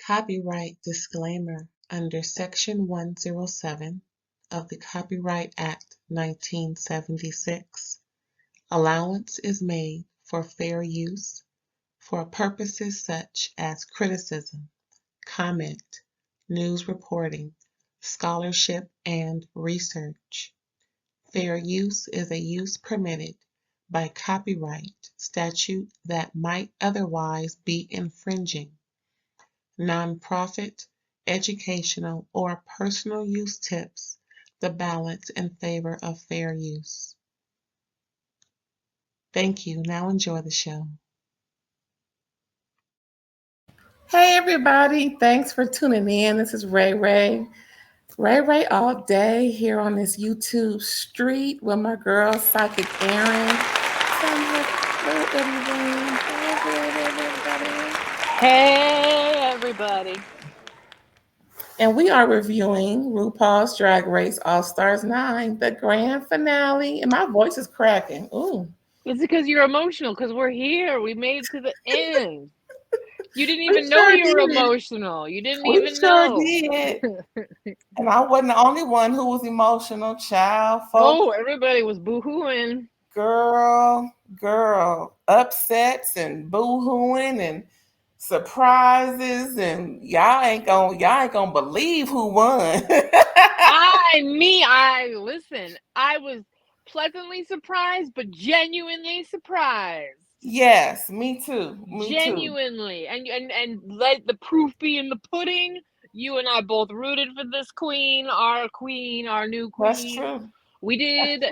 Copyright disclaimer under Section 107 of the Copyright Act 1976. Allowance is made for fair use for purposes such as criticism, comment, news reporting, scholarship, and research. Fair use is a use permitted by copyright statute that might otherwise be infringing. Nonprofit, educational, or personal use tips the balance in favor of fair use. Thank you. Now enjoy the show. Hey everybody, thanks for tuning in. This is RAERAE. RAERAE all day here on this YouTube street with my girl Psychic Erin. Hey everybody. And we are reviewing RuPaul's Dragrace Allstars 9, the grand finale. And my voice is cracking. Ooh. It's because you're emotional, because we're here. We made it to the end. You didn't even know you were emotional. You didn't even know. Did. And I wasn't the only one who was emotional, child. Folks. Oh, everybody was boo-hooing. Girl, upsets and boo-hooing and surprises, and y'all ain't gonna believe who won. Listen, I was pleasantly surprised, but genuinely surprised. Yes, me too. Genuinely. And let the proof be in the pudding. You and I both rooted for this queen, our new queen. That's true. We did.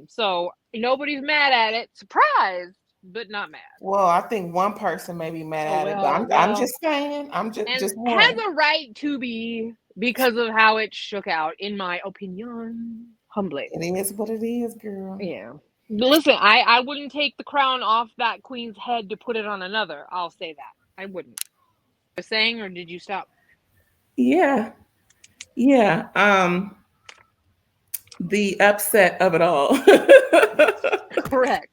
So nobody's mad at it. Surprised, but not mad. Well, I think one person may be mad at it, but I'm just saying. I'm just one. Has a right to be because of how it shook out, in my opinion. Humbly. It is what it is, girl. Yeah. Listen, I wouldn't take the crown off that queen's head to put it on another. I'll say that. I wouldn't. Was saying, or did you stop? Yeah. The upset of it all. Correct.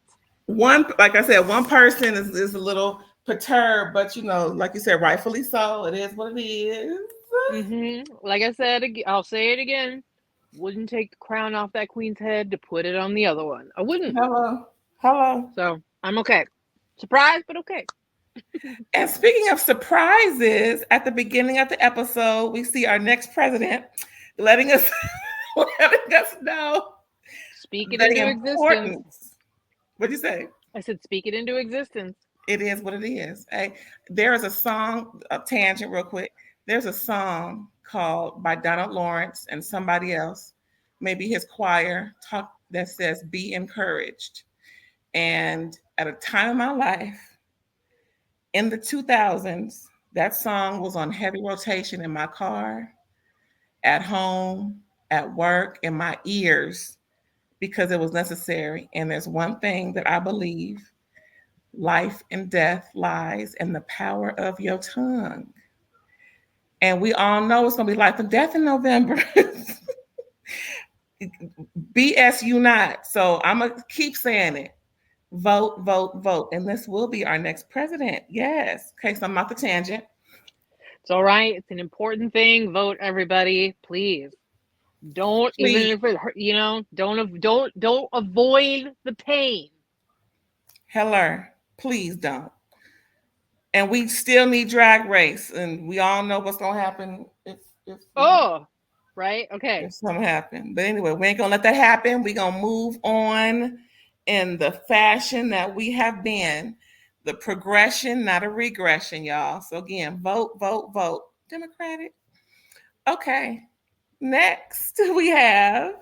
Like I said, one person is a little perturbed, but like you said, rightfully so. It is what it is. Mm-hmm. Like I said, I'll say it again. Wouldn't take the crown off that queen's head to put it on the other one. I wouldn't. Hello. So I'm okay. Surprised, but okay. And speaking of surprises, at the beginning of the episode, we see our next president letting us know. Speak it into existence. What'd you say? I said, speak it into existence. It is what it is. Hey, there is a song, a tangent real quick. There's a song called by Donald Lawrence and somebody else, maybe his choir, that says, "Be encouraged." And at a time in my life, in the 2000s, that song was on heavy rotation in my car, at home, at work, in my ears, because it was necessary. And there's one thing that I believe: life and death lies in the power of your tongue. And we all know it's going to be life and death in November. BS you not. So I'm going to keep saying it. Vote, vote, vote. And this will be our next president. Yes. Okay, so I'm off the tangent. It's all right. It's an important thing. Vote, everybody, please. Don't, even if it, don't avoid the pain. Heller, please don't. And we still need Drag Race, and we all know what's gonna happen if right, okay, if something happen. But anyway, we ain't gonna let that happen. We're gonna move on in the fashion that we have been, the progression, not a regression, y'all. So again, vote, vote, vote. Democratic. Okay. Next, we have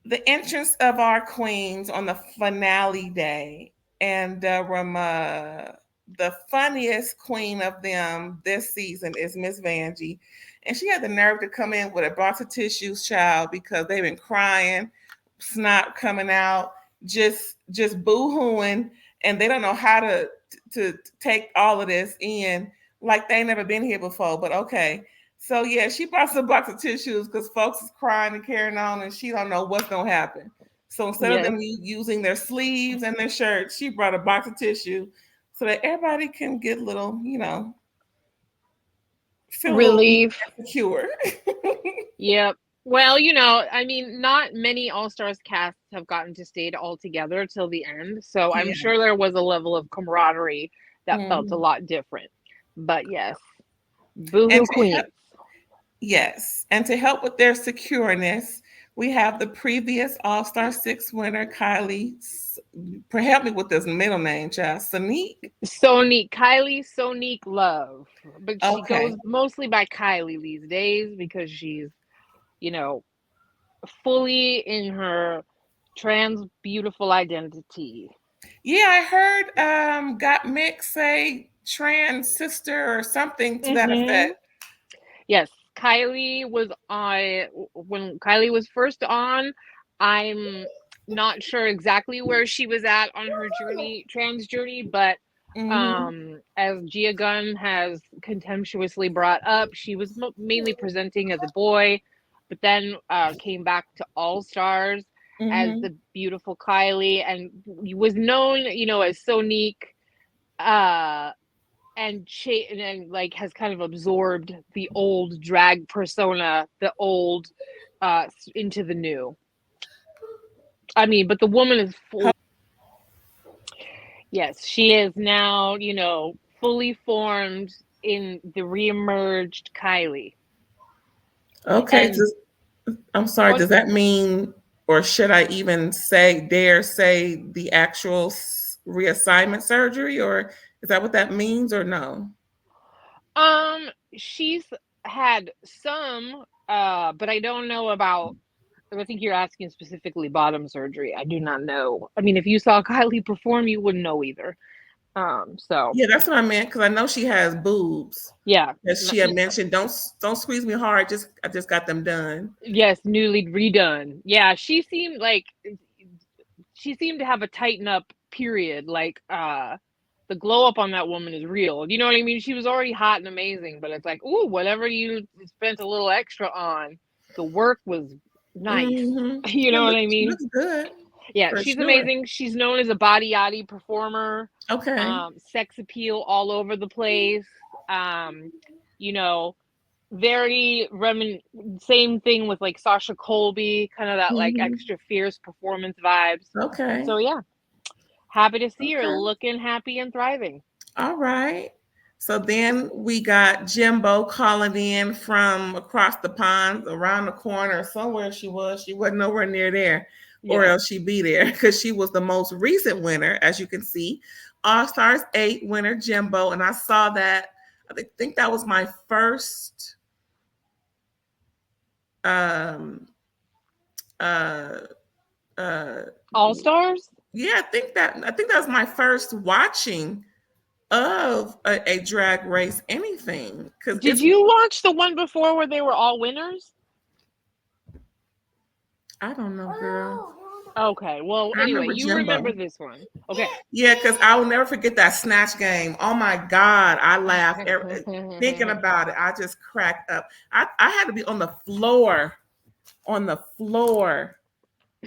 the entrance of our queens on the finale day, and the funniest queen of them this season is Miss Vanjie. And she had the nerve to come in with a box of tissues, child, because they've been crying, snot coming out, just boo-hooing, and they don't know how to take all of this in like they ain't never been here before. But okay. So yeah, she brought some box of tissues because folks is crying and carrying on, and she don't know what's gonna happen. So instead of them using their sleeves and their shirts, she brought a box of tissue so that everybody can get little, feel a little Relief. insecure. Yep. Well, I mean, not many All-Stars casts have gotten to stay all together till the end, so I'm Yeah. sure there was a level of camaraderie that felt a Mhm. lot different. But yes, And boohoo to help, queens. yes, and to help with their secureness, we have the previous All-Star 6 winner, Kylie. Help me with this middle name, child. Sonique. Sonique, Kylie Sonique Love, but she Okay. goes mostly by Kylie these days because she's, you know, fully in her trans beautiful identity. Yeah, I heard Got Mick say trans sister or something to that Mm-hmm. effect. Yes, Kylie was on when Kylie was first on. I'm not sure exactly where she was at on her journey, trans journey, but Hmm. as Gia Gunn has contemptuously brought up, she was mainly presenting as a boy, but then came back to All Stars as Hmm. the beautiful Kylie and was known, as Sonique. Uh, and like has kind of absorbed the old drag persona, the old into the new. I mean, but the woman is full. Yes, she is now, fully formed in the reemerged Kylie. Okay, And I'm sorry. on Does that mean, or should I even dare say the actual reassignment surgery, or is that what that means, or no? she's had some but I don't know about I think you're asking specifically bottom surgery. I do not know. I mean, if you saw Kylie perform, you wouldn't know either. So Yeah, that's what I meant because I know she has boobs. yeah, As she had mentioned, don't squeeze me hard. I just got them done. yes, newly redone. Yeah, she seemed to have a tighten up period. Like the glow up on that woman is real. You know what I mean? She was already hot and amazing, but it's like, ooh, whatever you spent a little extra on, the work was nice. Hmm. You know what I She mean? looks good Yeah, for she's sure. amazing. She's known as a body yachty performer. Okay. Sex appeal all over the place. Um, you know, very same thing with like Sasha Colby, kind of that like Hmm. extra fierce performance vibes. Okay. So yeah, happy to see her Okay. looking happy and thriving. All right. So then we got Jimbo calling in from across the pond, around the corner, somewhere she was. She wasn't nowhere near there, or Yeah. else she'd be there because she was the most recent winner, as you can see. All Stars 8 winner, Jimbo. And I saw that. I think that was my first um uh uh All Stars? yeah, I think that was my first watching of a drag race anything because Did it's you watch the one before where they were all winners? I don't know, girl. Okay. Well, I anyway, remember you remember Jimbo. this one. Okay. Yeah, because I will never forget that snatch game. Oh my God, I laughed thinking about it. I just cracked up. I had to be on the floor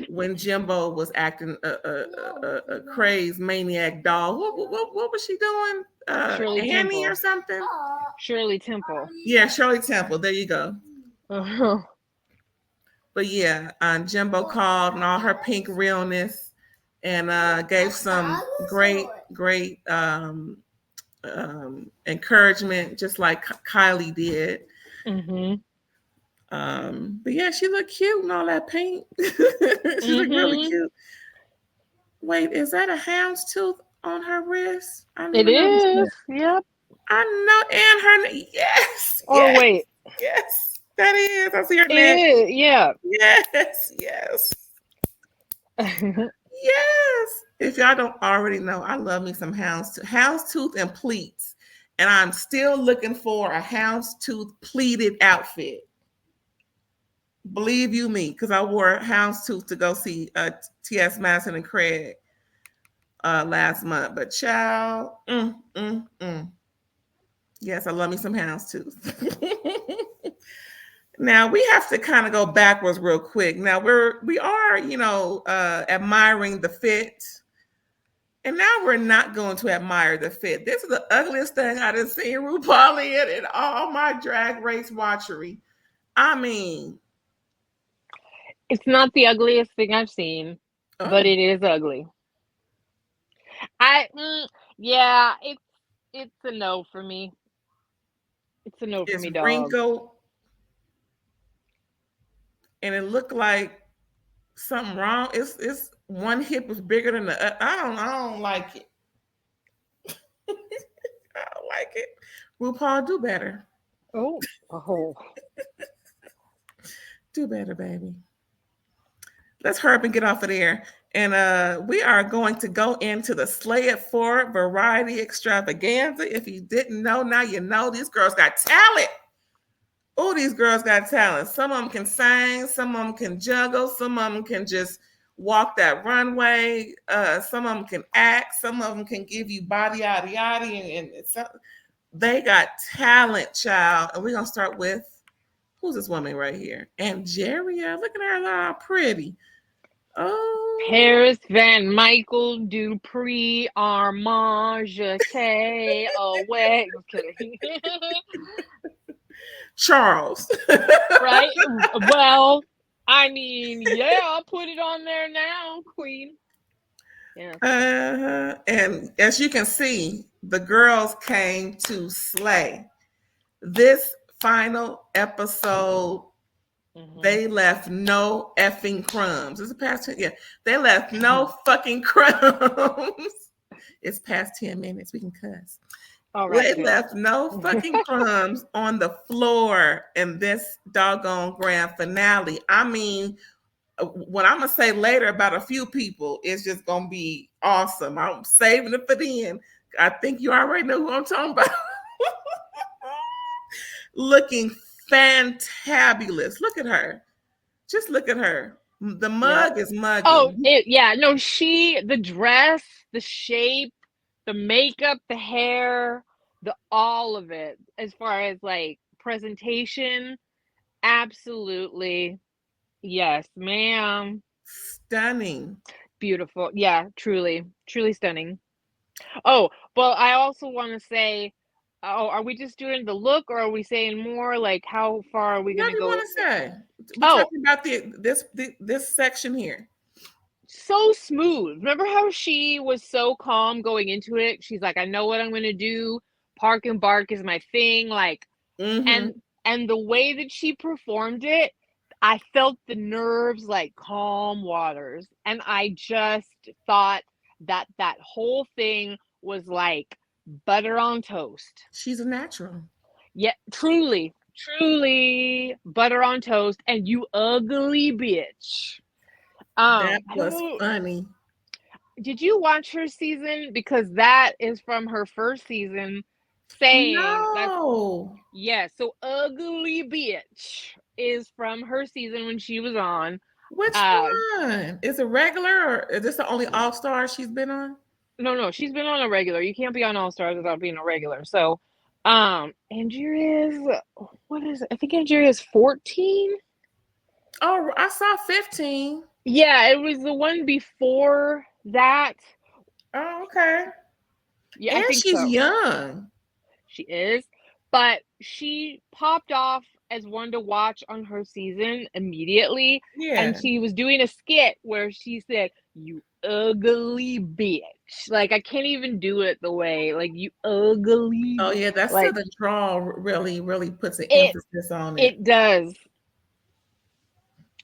when Jimbo was acting a crazed maniac doll. What was she doing? Shirley Annie or Temple. something? Shirley Temple. Yeah, Shirley Temple. There you go. But yeah, Jimbo called and all her pink realness and gave some great encouragement, just like Kylie did. Mhm. But yeah, she looked cute and all that paint. She looked really Mhm. cute. Wait, is that a houndstooth on her wrist? I didn't It even notice is. that. Yep. I know, and her yes, Or wait. yes, that is. I see her It neck. is. Yeah. Yes. Yes. If y'all don't already know, I love me some houndstooth and pleats. And I'm still looking for a houndstooth pleated outfit. Believe you me, because I wore a houndstooth to go see T.S. Madison and Craig last month. But child, yes, I love me some houndstooth. Now we have to kind of go backwards real quick. Now we are admiring the fit And now we're not going to admire the fit. This is the ugliest thing I've seen RuPaul in all my drag race watchery. I mean, It's not the ugliest thing I've seen, but oh, it is ugly. Yeah, it's a no for me. It's a no for it's me, dog. wrinkled and it looked like something wrong. It's one hip is bigger than the other. I don't like it. I don't like it. RuPaul, do better. Oh. Do better, baby. Let's hurry up and get off of there. And we are going to go into the Slay It Forward Variety Extravaganza. If you didn't know, now you know. These girls got talent. Oh, these girls got talent. Some of them can sing, some of them can juggle, some of them can just walk that runway. Some of them can act, some of them can give you body yada yada, and they got talent, child. And we're gonna start with who's this woman right here? Angeria. Look at her, all pretty. Oh, Paris Van Michael Dupree Armand Jeté away. I'm kidding. Charles. Right? Well, I mean, yeah, I'll put it on there now, Queen. Yeah. And as you can see, the girls came to slay. This final episode, they left no effing crumbs. Is it past 10? Yeah. They left no fucking crumbs. It's past 10 minutes. We can cuss. All right. They left no fucking crumbs on the floor in this doggone grand finale. I mean, what I'm gonna say later about a few people is just gonna be awesome. I'm saving it for the end. I think you already know who I'm talking about. Looking fantabulous. Look at her. Just look at her. The mug is mugging. Oh, no, the dress, the shape, the makeup, the hair, all of it, as far as like presentation, absolutely. Yes, ma'am. Stunning. Beautiful. Yeah, truly stunning. Oh, well, I also want to say, are we just doing the look, or are we saying more? Like, how far are we going to go? What do you want to say? We're talking about this section here. So smooth. Remember how she was so calm going into it? She's like, I know what I'm going to do. Park and bark is my thing. Like, and the way that she performed it, I felt the nerves like calm waters. And I just thought that whole thing was like butter on toast. She's a natural. Yeah, truly butter on toast. And you ugly bitch. That was funny. Did you watch her season? Because that is from her first season. No. So Ugly Bitch is from her season when she was on. Which one? Is it regular, or is this the only All Star she's been on? No, she's been on a regular. You can't be on All Stars without being a regular. So, Angeria is, what is it? I think Angeria is 14. Oh, I saw 15. Yeah, it was the one before that. Oh, okay. Yeah, and I think she's so. young. She is, but she popped off as one to watch on her season immediately. Yeah. And she was doing a skit where she said, "You ugly bitch." Like, I can't even do it the way, like, you ugly. Oh, yeah, that's like, the draw really, really puts an emphasis on it. It does.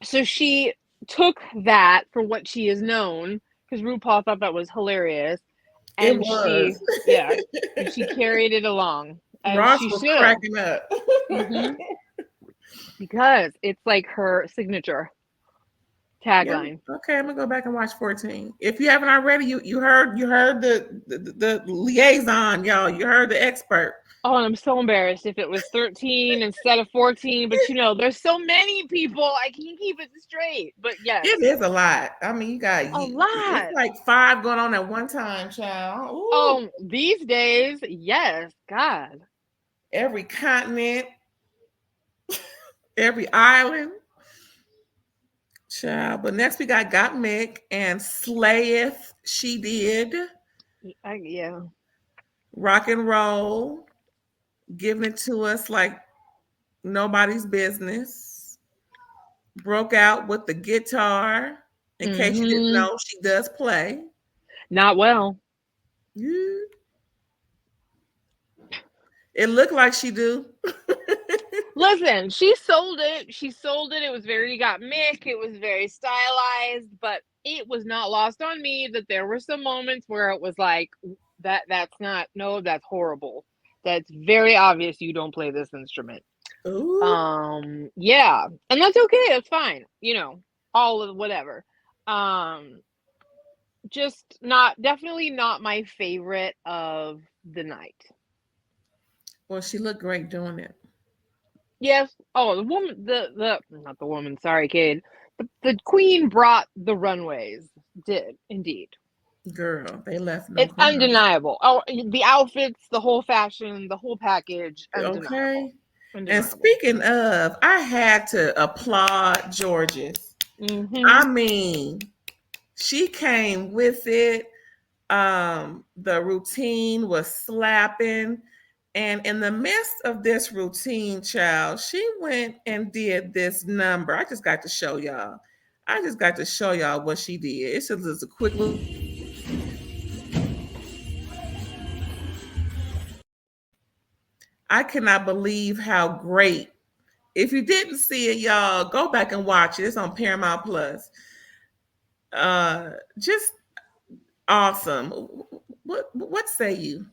So she took that for what she is known, because RuPaul thought that was hilarious. And it was. She carried it along. And Ross she was should. cracking up. Because it's like her signature tagline. Yeah. Okay, I'm gonna go back and watch 14. If you haven't already, you heard the liaison, y'all. You heard the expert. Oh, and I'm so embarrassed if it was 13 instead of 14. But there's so many people, I can't keep it straight. But yes, it is a lot. I mean, you got a lot. It's like 5 going on at one time, child. Ooh. Oh, these days, yes, God. Every continent, every island, child. But next we got Mick and Slayeth. She did. Yeah. Rock and roll, giving it to us like nobody's business. Broke out with the guitar. In case you didn't Mm-hmm. know, she does play. Not well. Yeah. It looked like she do. Listen, she sold it. She sold it. It was very got Mick. It was very stylized, but it was not lost on me that there were some moments where it was like that's not no, that's horrible. That's very obvious you don't play this instrument. Ooh. Yeah. And that's okay. That's fine. All of whatever. Just not definitely not my favorite of the night. Well, she looked great doing it. Yes. Oh, the woman, the not the woman. Sorry, Cade. The queen brought the runways. Did indeed. Girl, they left no It's ground. undeniable. Oh, the outfits, the whole fashion, the whole package, undeniable. Okay. And Undeniable. speaking of, I had to applaud Georges. I Mm-hmm. mean, she came with it. The routine was slapping. And in the midst of this routine, child, she went and did this number. I just got to show y'all. I just got to show y'all what she did. It's just a quick little. I cannot believe how great. If you didn't see it, y'all, go back and watch it. It's on Paramount Plus. Just awesome. What say you?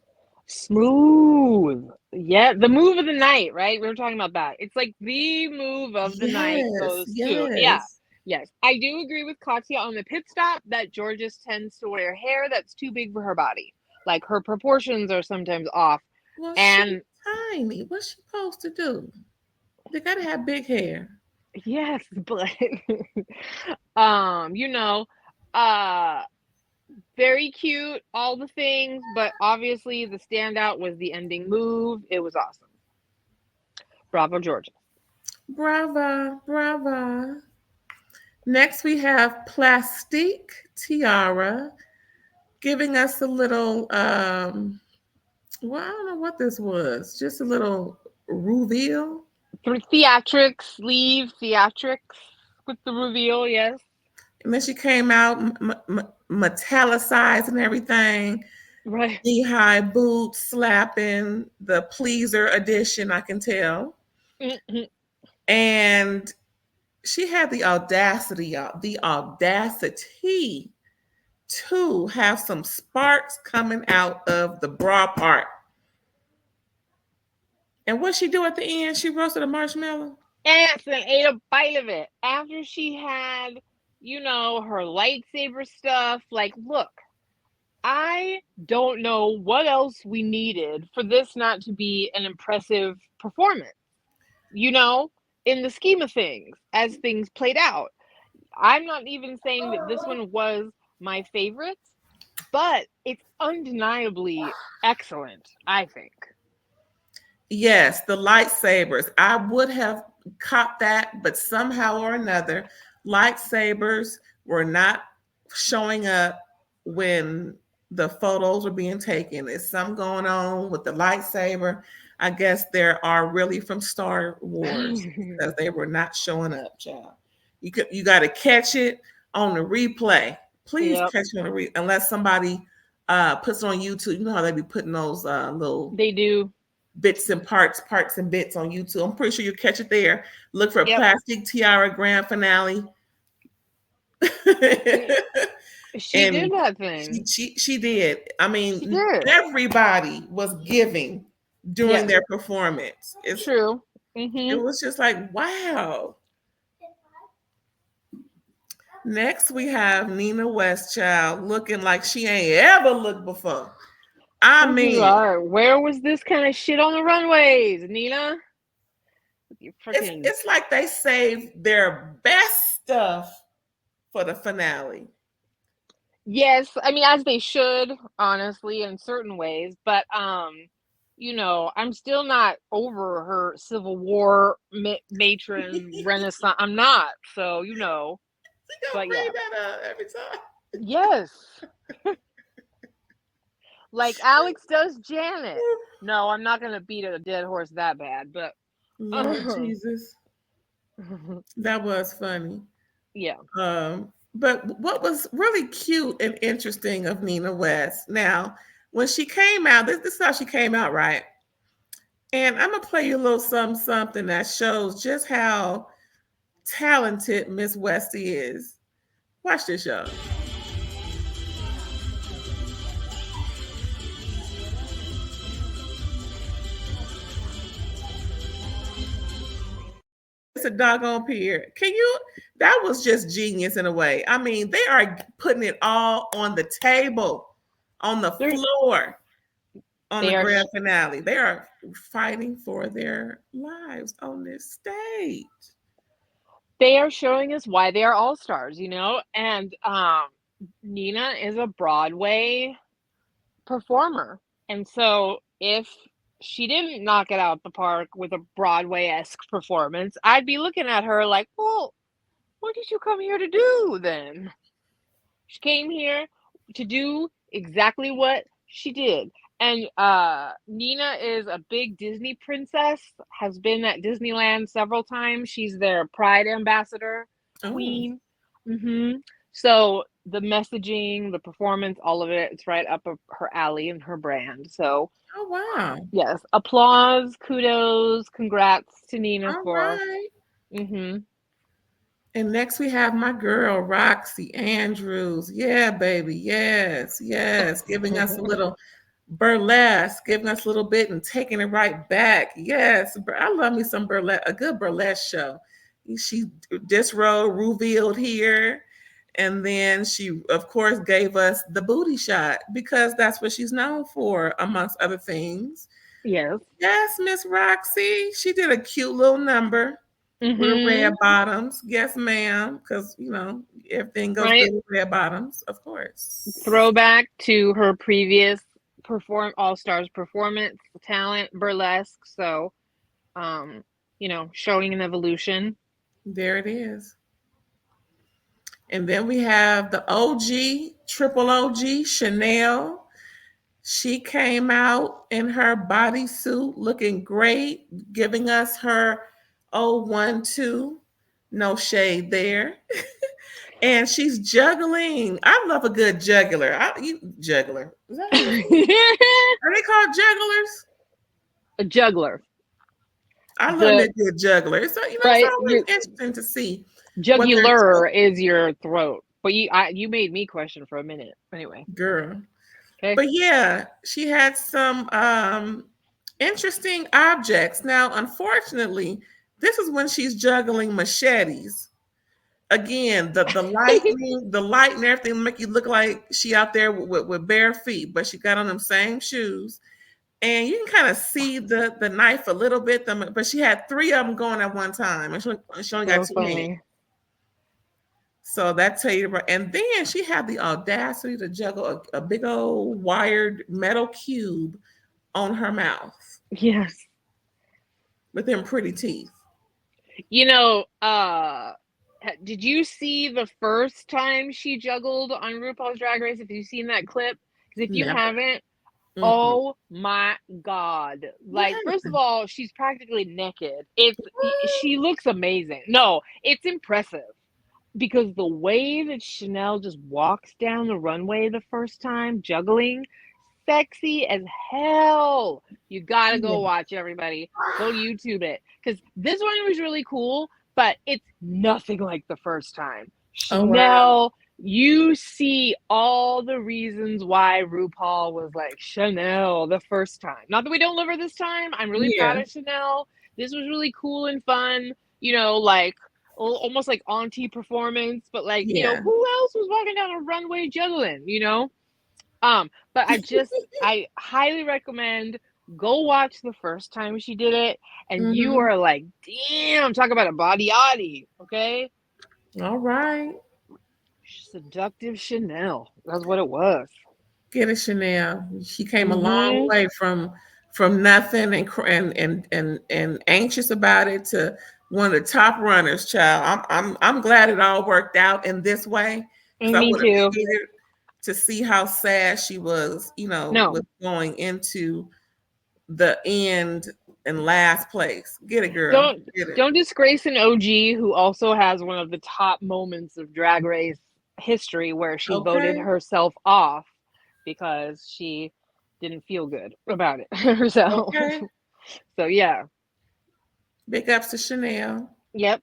Smooth. Yeah, the move of the night, right? We were talking about that. It's like the move of the night, Yes, those two. Yeah. yes. Yes. I do agree with Katya on the pit stop that Georges tends to wear hair that's too big for her body. Like her proportions are sometimes off. Well, she's And tiny. What's she supposed to do? They gotta have big hair. yes, but you know, uh very cute, all the things, but obviously the standout was the ending move. It was awesome. Bravo, Georgia. Brava, brava. Next, we have Plastique Tiara giving us a little, well, I don't know what this was, just a little reveal. Theatrics, leave theatrics with the reveal, yes. And then she came out metallicized and everything. Right. Knee-high boots, slapping the pleaser edition, I can tell. Mm-hmm. And she had the audacity, y'all, the audacity to have some sparks coming out of the bra part. And what she do at the end? She roasted a marshmallow. Yes, and ate a bite of it after she had, her lightsaber stuff. Like, look, I don't know what else we needed for this not to be an impressive performance, in the scheme of things, as things played out. I'm not even saying that this one was my favorite, but it's undeniably excellent, I think. Yes, the lightsabers. I would have caught that, but somehow or another, lightsabers were not showing up when the photos were being taken. There's something going on with the lightsaber. I guess there are really from Star Wars because they were not showing up, child. You got to catch it on the replay. Please Yep, catch it on the unless somebody puts it on YouTube. You know how they be putting those little they do. bits and parts and bits on YouTube. I'm pretty sure you'll catch it there. Look for Yep. Plastic Tiara Grand Finale. She did And that she, thing. she she did. I She mean, did. everybody was giving during Yes, their performance. true. It Mm-hmm. was just like, wow. Next we have Nina Westchild looking like she ain't ever looked before. I You mean, are. Where was this kind of shit on the runways, Nina? You it's freaking. it's like they saved their best stuff for the finale. Yes, I mean, as they should, honestly, in certain ways, but I'm still not over her Civil War matron Renaissance. I'm not, so She gonna but yeah, bring that up every time. yes, Like Alex does Janet. No, I'm not gonna beat a dead horse that bad, but Lord Jesus, that was funny. yeah. But what was really cute and interesting of Nina West, now, when she came out, this is how she came out, right? And I'm gonna play you a little something that shows just how talented Miss Westy is. Watch this, y'all. It's a doggone period. Can you? That was just genius in a way. I mean, they are putting it all on the table, on the floor, on the grand finale. They are fighting for their lives on this stage. They are showing us why they are all stars, and Nina is a Broadway performer. And so if she didn't knock it out the park with a Broadway-esque performance, I'd be looking at her like, well, what did you come here to do then? She came here to do exactly what she did. And Nina is a big Disney princess, has been at Disneyland several times. She's their Pride ambassador, queen. So the messaging, the performance, all of it, it's right up her alley and her brand. So, oh wow, yes, applause, kudos, congrats to Nina all for. right. And next we have my girl Roxy Andrews. Yeah, baby, yes, giving us a little burlesque, giving us a little bit and taking it right back. Yes, I love me some burlesque, a good burlesque show. She disrobed, revealed here. And then she, of course, gave us the booty shot because that's what she's known for, amongst other things. Yes. Yes, Miss Roxy. She did a cute little number with red bottoms. Yes, ma'am. Because, everything goes good with red bottoms, of course. Throwback to her previous All-Stars performance, talent, burlesque. So, showing an evolution. There it is. And then we have the OG, triple OG, Chanel. She came out in her bodysuit looking great, giving us her 012. No shade there. And she's juggling. I love a good juggler. Juggler. Is that are they called jugglers? A juggler. I love a good juggler. So it's always interesting to see. Jugular is your throat, but you made me question for a minute. Anyway, girl. Okay. But yeah, she had some interesting objects. Now, unfortunately, this is when she's juggling machetes. Again, the lightning, the light and everything make you look like she out there with bare feet, but she got on them same shoes. And you can kind of see the knife a little bit, but she had 3 of them going at one time, and she only got 2 hands. So that tell you about. And then she had the audacity to juggle a big old wired metal cube on her mouth. Yes, with them pretty teeth. Did you see the first time she juggled on RuPaul's Drag Race? Have you seen that clip? Because if you haven't, oh my God. Like, first of all, she's practically naked. She looks amazing. No, it's impressive. Because the way that Chanel just walks down the runway the first time, juggling, sexy as hell. You gotta go watch, everybody. Go YouTube it. Because this one was really cool, but it's nothing like the first time. Chanel, you see all the reasons why RuPaul was like Chanel the first time. Not that we don't love her this time. I'm really proud of Chanel. This was really cool and fun. Like almost like auntie performance, but like, who else was walking down a runway juggling, but I highly recommend go watch the first time she did it, and you are like, damn, talk about a body yaddy, okay? All right. Seductive Chanel. That's what it was. Get it, Chanel. She came a long way from nothing and anxious about it to one of the top runners, child. I'm glad it all worked out in this way. Me too. to see how sad she was, No, with going into the end and last place. Get it, girl. don't Get it. don't disgrace an OG who also has one of the top moments of Drag Race history where she voted Okay. herself off because she didn't feel good about it herself. Okay. So yeah. Big ups to Chanel. Yep.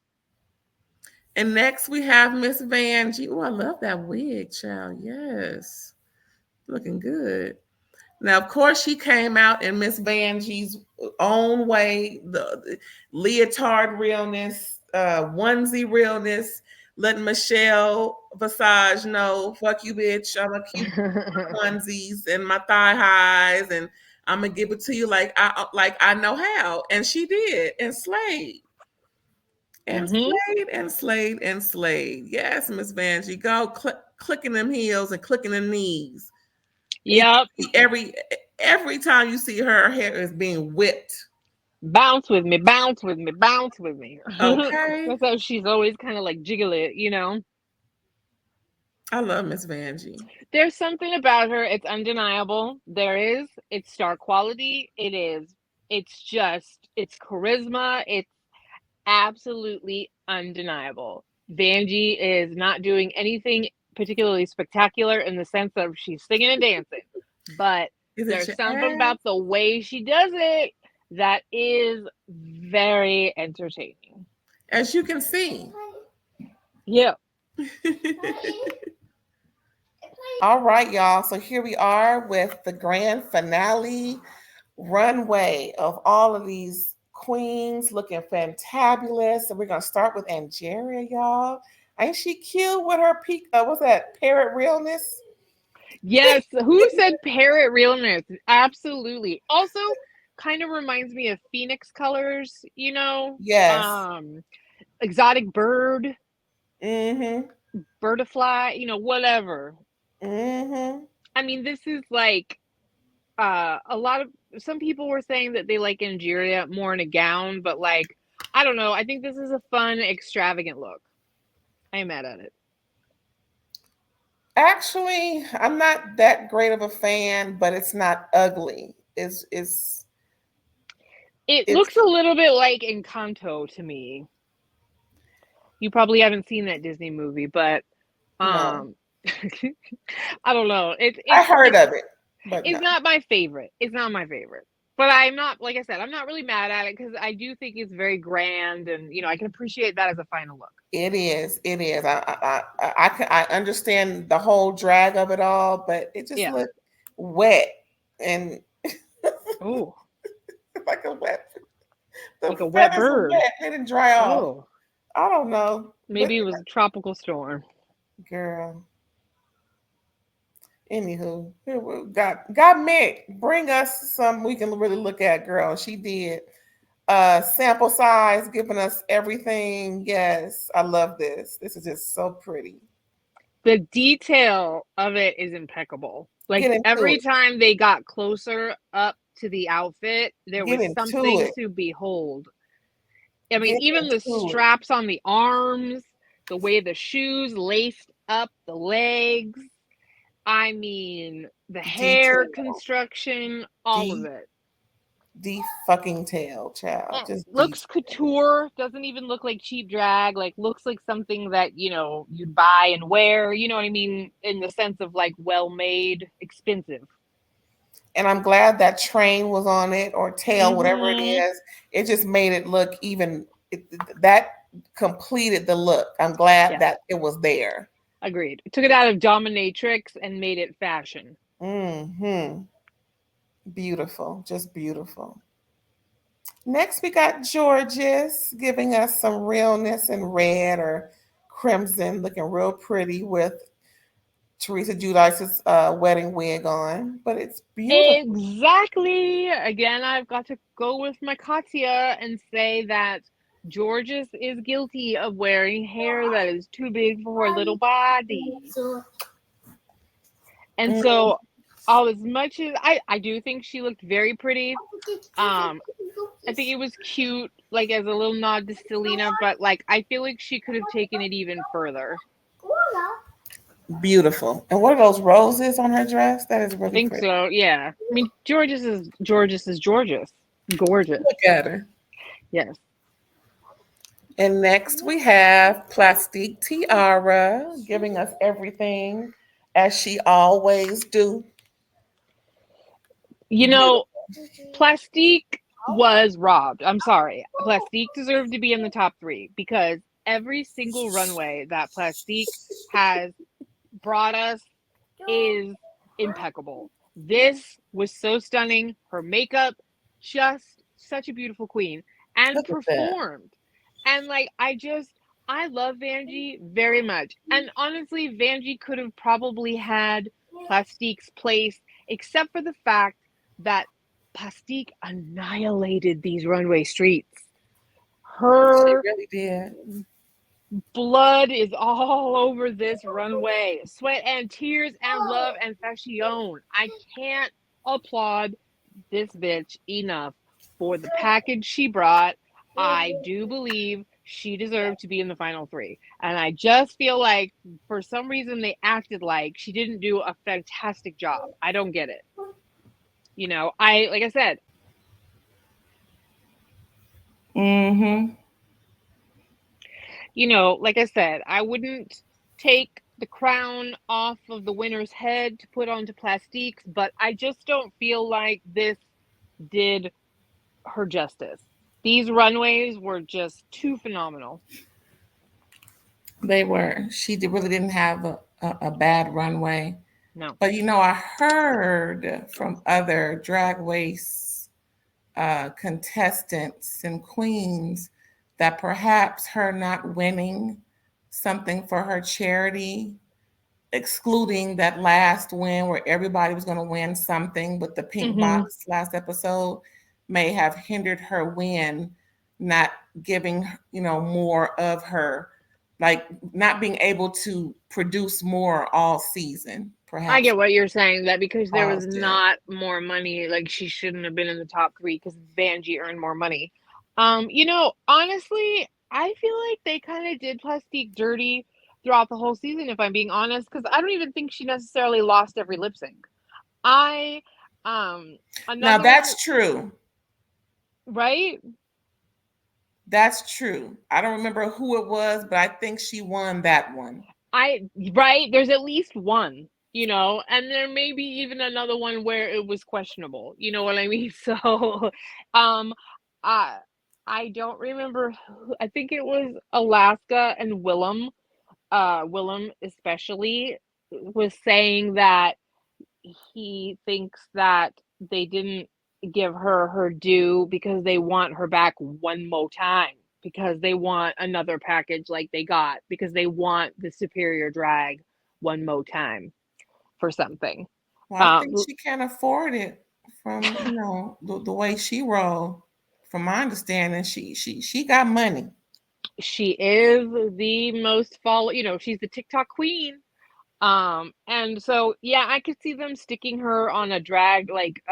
And next we have Miss Vanjie. Oh, I love that wig, child. Yes. Looking good. Now, of course, she came out in Miss Vanjie's own way, the leotard realness, onesie realness, letting Michelle Visage know, fuck you, bitch. I'm a cute onesies and my thigh highs, and I'm gonna give it to you like I know how. And she did, and slayed. And Mm-hmm. slayed and slayed and slayed. Yes, Miss Vanjie, go clicking them heels and clicking them knees. Yep. Every time you see her hair is being whipped. Bounce with me, bounce with me, bounce with me. Okay. That's how she's always kind of like jiggle it, I love Miss Vanjie. There's something about her, it's undeniable. There is. It's star quality. It is. It's charisma. It's absolutely undeniable. Vanjie is not doing anything particularly spectacular in the sense of she's singing and dancing. But Is it there's your something ass? about the way she does it that is very entertaining. As you can see. Yeah. All right, y'all. So here we are with the grand finale runway of all of these queens looking fantabulous. And we're gonna start with Angeria, y'all. Ain't she cute with her peak? What's that? Parrot realness? Yes. Who said parrot realness? Absolutely. Also, kind of reminds me of Phoenix colors, Yes. Exotic bird, Mm-hmm. birdifly, whatever. Mm-hmm. I mean, this is like a lot of some people were saying that they like Angeria more in a gown, but like I don't know. I think this is a fun, extravagant look. I ain't mad at it. Actually, I'm not that great of a fan, but it's not ugly. It It's looks a little bit like Encanto to me. You probably haven't seen that Disney movie, but no. I don't know. I heard of it, but It's no. not my favorite. It's not my favorite. But I'm not, like I said, I'm not really mad at it because I do think it's very grand, and I can appreciate that as a final look. It is. It is. I understand the whole drag of it all, but it just Yeah. looked wet and Oh, like a wet. The like a wet feathers are bird. wet. They didn't dry off. Oh, I don't know. But maybe it was a tropical storm. girl. Anywho, here we got Mick. Bring us some we can really look at, girl. She did. Sample size, giving us everything. Yes, I love this. This is just so pretty. The detail of it is impeccable. Like Get into every it. time they got closer up to the outfit, there Get was into something it. to behold. I mean, Get even the into it. straps on the arms, the way the shoes laced up the legs. I mean, the hair Detail. construction, all of it. Fucking tail, child. Just Looks couture, doesn't even look like cheap drag, like looks like something that, you'd buy and wear, you know what I mean? In the sense of like well made, expensive. And I'm glad that train was on it or tail, whatever it Mm-hmm. is. It just made it look even that completed the look. I'm glad that it was there. Agreed. Took it out of dominatrix and made it fashion. Mm-hmm. Beautiful, just beautiful. Next, we got Georges giving us some realness in red or crimson, looking real pretty with Teresa Giudice's wedding wig on, but it's beautiful. Exactly. Again, I've got to go with my Katya and say that Georges is guilty of wearing hair that is too big for her little body. And so, as much as I do think she looked very pretty, I think it was cute, like as a little nod to Selena, but like I feel like she could have taken it even further. Beautiful. And what are those roses on her dress? That is I really think pretty. so. Yeah. I mean, George's is gorgeous. Look at her. Yes. And next we have Plastique Tiara giving us everything as she always do. You Beautiful. know, Plastique was robbed. I'm sorry. Plastique deserved to be in the top 3 because every single runway that Plastique has brought us is impeccable. This was so stunning. Her makeup, just such a beautiful queen, and Look at that. performed. And like, I love Vanjie very much. And honestly, Vanjie could have probably had Plastique's place, except for the fact that Plastique annihilated these runway streets. She Her really did. blood is all over this runway. Sweat and tears and love and fashion. I can't applaud this bitch enough for the package she brought. I do believe she deserved to be in the final 3. And I just feel like for some reason they acted like she didn't do a fantastic job. I don't get it. Like I said, Mm-hmm. like I said, I wouldn't take the crown off of the winner's head to put onto Plastique's, but I just don't feel like this did her justice. These runways were just too phenomenal. They were. Really didn't have a bad runway. No. But I heard from other drag race contestants and queens that perhaps her not winning something for her charity, excluding that last win where everybody was going to win something with the pink box last episode, may have hindered her win, not giving, more of her, like not being able to produce more all season, I perhaps get what you're saying, that because there was caused it. not more money, like she shouldn't have been in the top 3 because Vanjie earned more money. Honestly, I feel like they kind of did Plastique dirty throughout the whole season, if I'm being honest, because I don't even think she necessarily lost every lip sync. I, Now another one, that's true. right? That's true. I don't remember who it was, but I think she won that one. Right? There's at least one, and there may be even another one where it was questionable. You know what I mean? So, um, I I don't remember. I think it was Alaska and Willem. Willem especially was saying that he thinks that they didn't give her due because they want her back one more time, because they want another package like they got, because they want the superior drag one more time for something. Well, I think she can't afford it from the way she rolled. From my understanding, she got money. She is the most she's the TikTok queen. And so yeah, I could see them sticking her on a drag like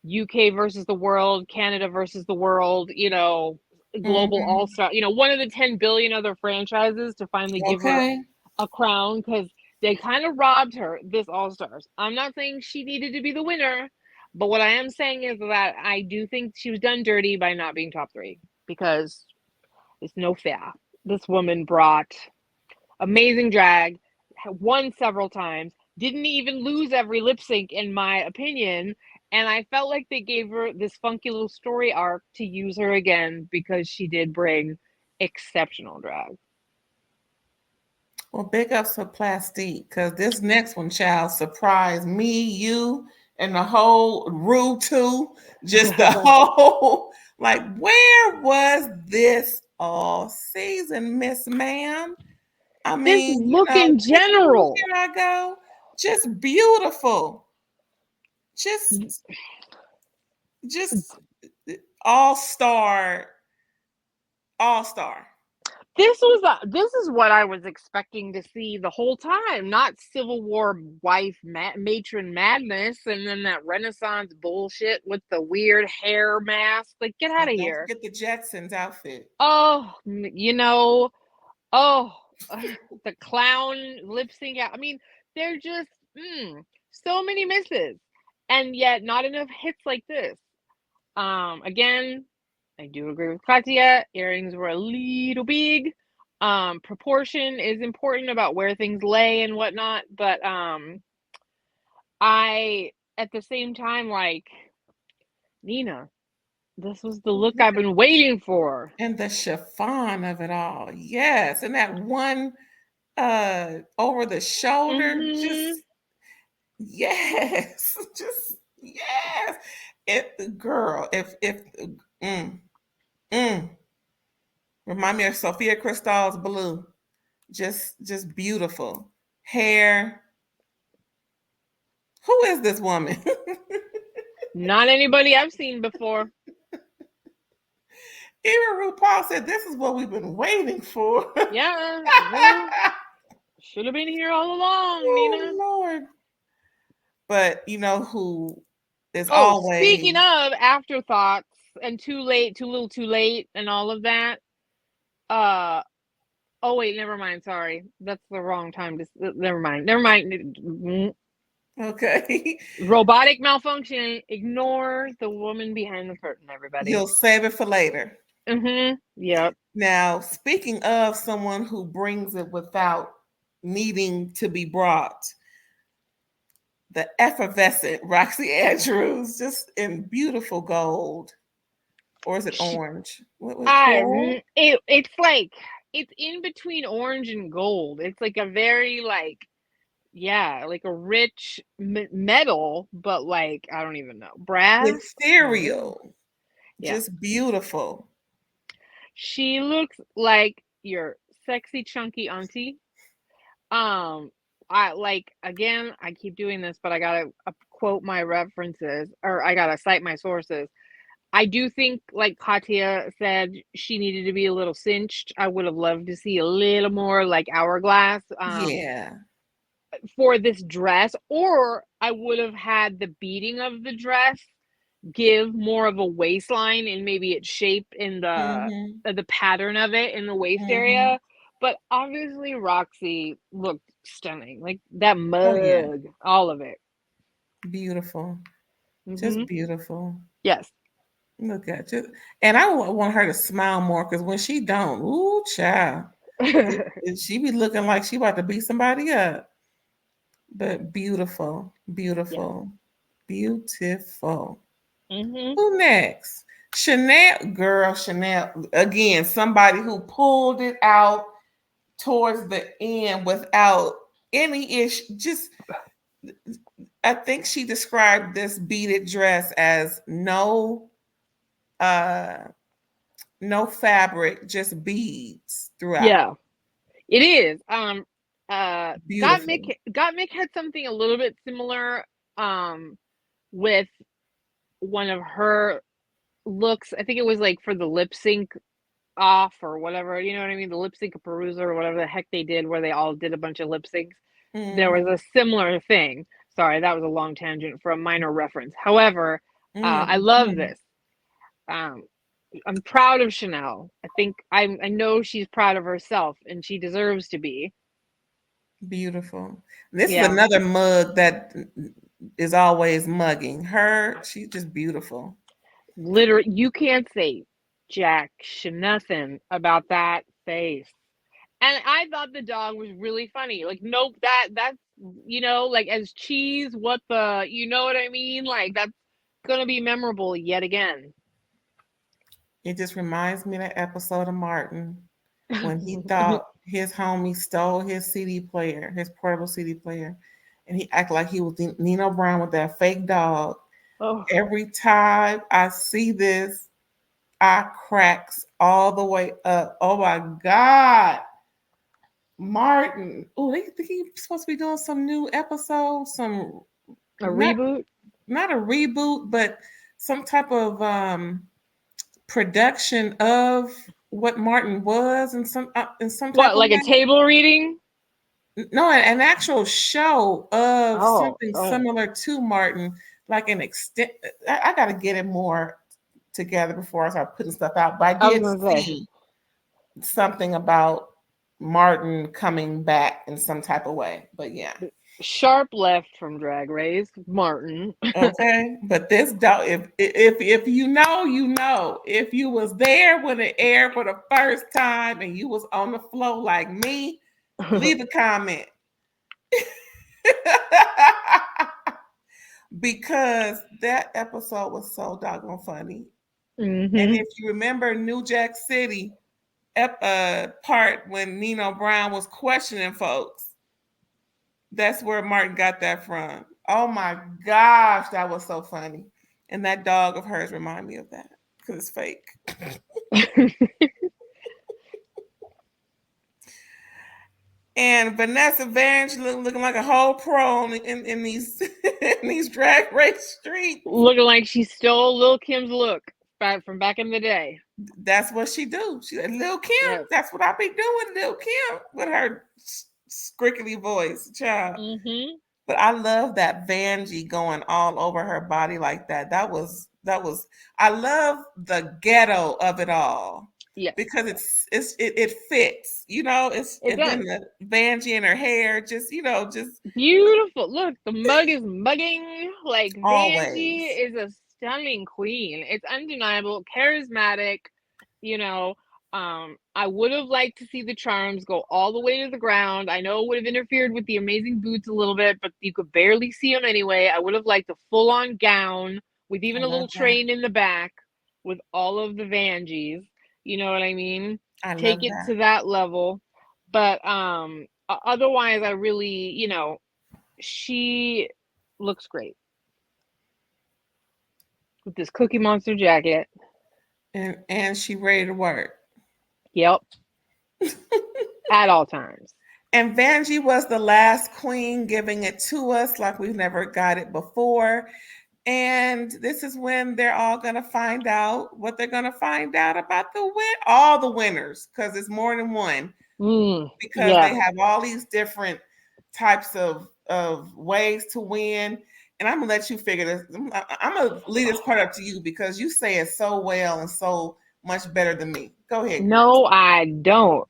UK versus the world, Canada versus the world, global Hmm. all-star, one of the 10 billion other franchises to finally give her Okay. a crown, because they kind of robbed her this all-stars. I'm not saying she needed to be the winner, but what I am saying is that I do think she was done dirty by not being top 3, because it's no fair. This woman brought amazing drag, won several times, didn't even lose every lip sync, in my opinion. And I felt like they gave her this funky little story arc to use her again because she did bring exceptional drag. Well, big ups for Plastique, because this next one, child, surprised me, you, and the whole Rue too. Just the whole, like, where was this all season, Miss Ma'am? I This mean, look in general. here I go. Just beautiful. Just, just all star, all star. This is what I was expecting to see the whole time, not Civil War wife matron madness, and then that Renaissance bullshit with the weird hair mask. Like, get out And of don't here. forget the Jetsons outfit. Oh, oh, the clown lip sync. I mean, they're just so many misses, and yet not enough hits like this. Again, I do agree with Katya. Earrings were a little big. Proportion is important about where things lay and whatnot, but I at the same time, like, Nina, this was the look I've been waiting for. And the chiffon of it all. Yes. And that one over the shoulder, just yes. Just yes. Girl, if mm, mm, remind me of Sophia Cristal's blue. Just beautiful. Hair. Who is this woman? Not anybody I've seen before. Even RuPaul said this is what we've been waiting for. Yeah. Should have been here all along, Nina. Lord. But you know who is always. Speaking of afterthoughts and too late, too little, too late, and all of that. Oh wait, never mind. Sorry, that's the wrong time. Never mind. Okay. Robotic malfunction. Ignore the woman behind the curtain, everybody. You'll save it for later. Yep. Now, speaking of someone who brings it without needing to be brought, the effervescent Roxy Andrews, just in beautiful gold. Or is it orange? It's like, it's in between orange and gold. It's like a very like a rich metal, but like, I don't even know, brass, ethereal, just beautiful. She looks like your sexy chunky auntie. I like, again, I keep doing this, but I gotta quote my references, or I gotta cite my sources. I do think, like Katya said, she needed to be a little cinched. I would have loved to see a little more like hourglass. For this dress, or I would have had the beading of the dress give more of a waistline and maybe its shape in the pattern of it in the waist area. But obviously Roxy looked stunning, like that mug, all of it beautiful, just beautiful. Yes, look at you. And I want her to smile more, because when she don't, ooh child, she be looking like she about to beat somebody up. But beautiful, beautiful, beautiful. Who next? Chanel again, somebody who pulled it out towards the end without any issue. Just, I think she described this beaded dress as no fabric, just beads throughout. Yeah, it is. Beautiful. Gottmik had something a little bit similar with one of her looks. I think it was like for the lip sync off or whatever, you know what I mean? The lip sync peruser or whatever the heck they did, where they all did a bunch of lip syncs. There was a similar thing. Sorry, that was a long tangent for a minor reference. However, I love this. I'm proud of Chanel. I know she's proud of herself, and she deserves to be. Beautiful. This is another mug that is always mugging her. She's just beautiful. Literally, you can't say jack nothing about that face. And I thought the dog was really funny. Like, nope, that's, like, as cheese, what the, you know what I mean? Like, that's gonna be memorable yet again. It just reminds me of that episode of Martin when he thought his homie stole his CD player, his portable CD player, and he acted like he was Nino Brown with that fake dog. Oh. Every time I see this, I cracks all the way up. Oh my God. Martin. Oh, they think he's supposed to be doing some new episode, reboot? Not a reboot, but some type of production of what Martin was in some what, like a table reading? No, an actual show of something similar to Martin, like an extent. I got to get it more together before I start putting stuff out. But I did see something about Martin coming back in some type of way. But yeah. Sharp left from Drag Race, Martin. Okay, but this dog, if you know, you know. If you was there when it aired for the first time and you was on the flow like me, leave a comment. Because that episode was so doggone funny. And if you remember New Jack City part when Nino Brown was questioning folks, that's where Martin got that from. Oh my gosh, that was so funny. And that dog of hers remind me of that because it's fake. And Vanessa Vange looking like a whole pro in these in these Drag Race streets. Looking like she stole Lil Kim's look from back in the day. That's what she do. She Lil Kim. Yes. That's what I be doing, Lil Kim, with her scrickly voice, child. But I love that Vanjie going all over her body like that. That was. I love the ghetto of it all. Yeah, because it fits. You know, and then the Vanjie in her hair, just beautiful. Look, the mug is mugging. Like always. Vanjie is a stunning queen. It's undeniable, charismatic. You know. I would have liked to see the charms go all the way to the ground. I know it would have interfered with the amazing boots a little bit, but you could barely see them anyway. I would have liked a full-on gown with even a little train in the back with all of the Vanjies. You know what I mean? Take it to that level. But otherwise, I really, she looks great with this Cookie Monster jacket. And she ready to work. Yep. At all times. And Vanjie was the last queen giving it to us like we've never got it before. And this is when they're all going to find out what they're going to find out about all the winners, because it's more than one. Because they have all these different types of ways to win. And I'm going to let you figure this. I'm going to leave this part up to you because you say it so well and so much better than me. Go ahead. No, I don't.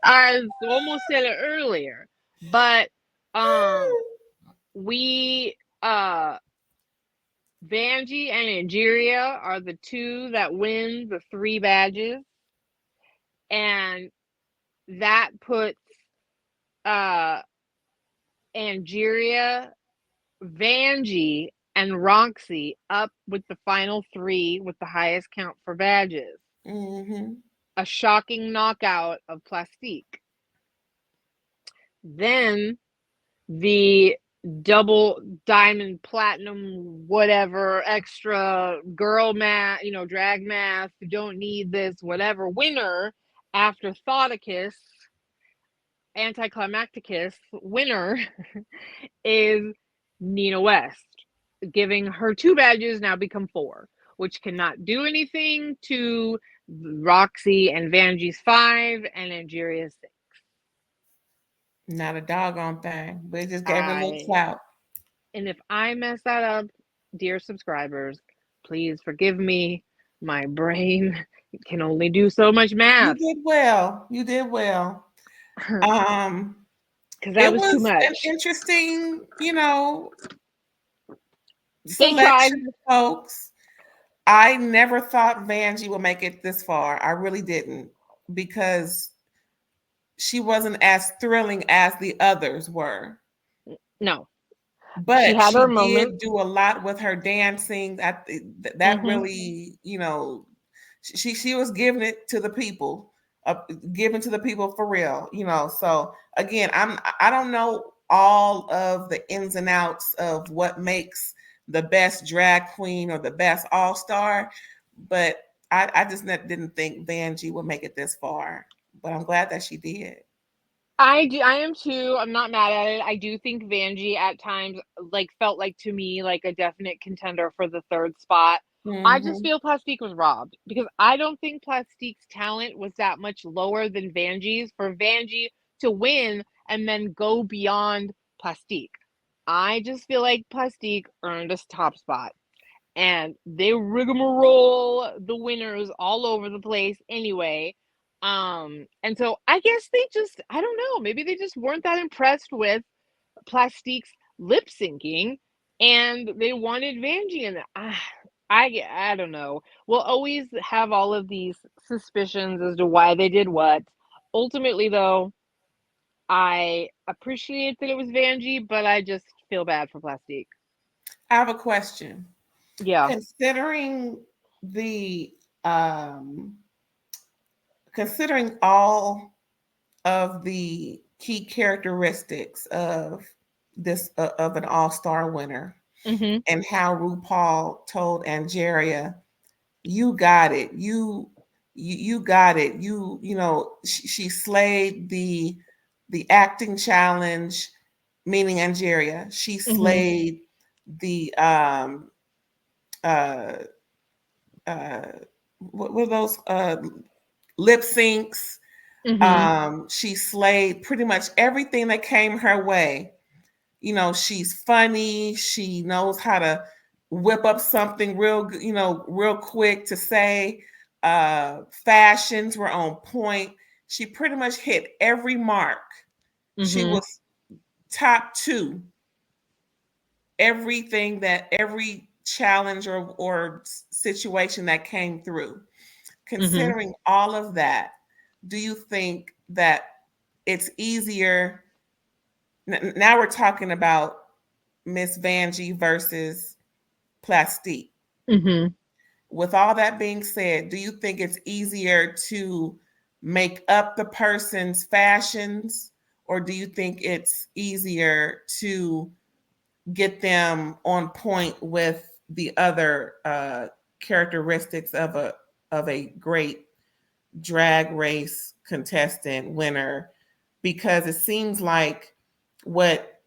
I almost said it earlier. But we... Vanjie and Angeria are the two that win the 3 badges, and that puts Angeria, Vanjie, and Roxy up with the final 3 with the highest count for badges. A shocking knockout of Plastique. Then the double diamond platinum whatever extra girl math, drag math, don't need this whatever winner after Thoticus, Anticlimacticus winner is Nina West, giving her 2 badges now become 4, which cannot do anything to Roxy and Vanjie's 5 and Angeria's 6. Not a doggone thing, but it just gave her a little clout. And if I mess that up, dear subscribers, please forgive me. My brain can only do so much math. You did well. Because that was too much. An interesting, selection, folks. I never thought Vanjie would make it this far. I really didn't, because she wasn't as thrilling as the others were. No. But she did do a lot with her dancing. That really, she was giving it to the people, giving to the people for real, So again, I don't know all of the ins and outs of what makes the best drag queen or the best all-star, but I just didn't think Vanjie would make it this far. But I'm glad that she did. I am too. I'm not mad at it. I do think Vanjie at times felt like to me like a definite contender for the 3rd spot. I just feel Plastique was robbed because I don't think Plastique's talent was that much lower than Vanjie's for Vanjie to win and then go beyond Plastique. I just feel like Plastique earned a top spot. And they rigmarole the winners all over the place anyway. And so I guess they just, I don't know, maybe they just weren't that impressed with Plastique's lip syncing, and they wanted Vanjie, and I don't know. We'll always have all of these suspicions as to why they did what. Ultimately, though, I appreciate that it was Vanjie, but I just feel bad for Plastique. I have a question. Yeah. Considering the considering all of the key characteristics of this of an all-star winner, Mm-hmm. and how RuPaul told Angeria, "You got it. You got it. You know she slayed the acting challenge, meaning Angeria. She Mm-hmm. slayed the uh what were those lip syncs. Mm-hmm. She slayed pretty much everything that came her way. You know, she's funny. She knows how to whip up something real, real quick to say. Fashions were on point. She pretty much hit every mark. She Mm-hmm. was top two. Everything that every challenge or situation that came through. Mm-hmm. Considering all of that, do you think that it's easier? Now we're talking about Miss Vanjie versus Plastique. Mm-hmm. With all that being said, do you think it's easier to make up the person's fashions, or do you think it's easier to get them on point with the other characteristics of a great drag race contestant winner? Because it seems like what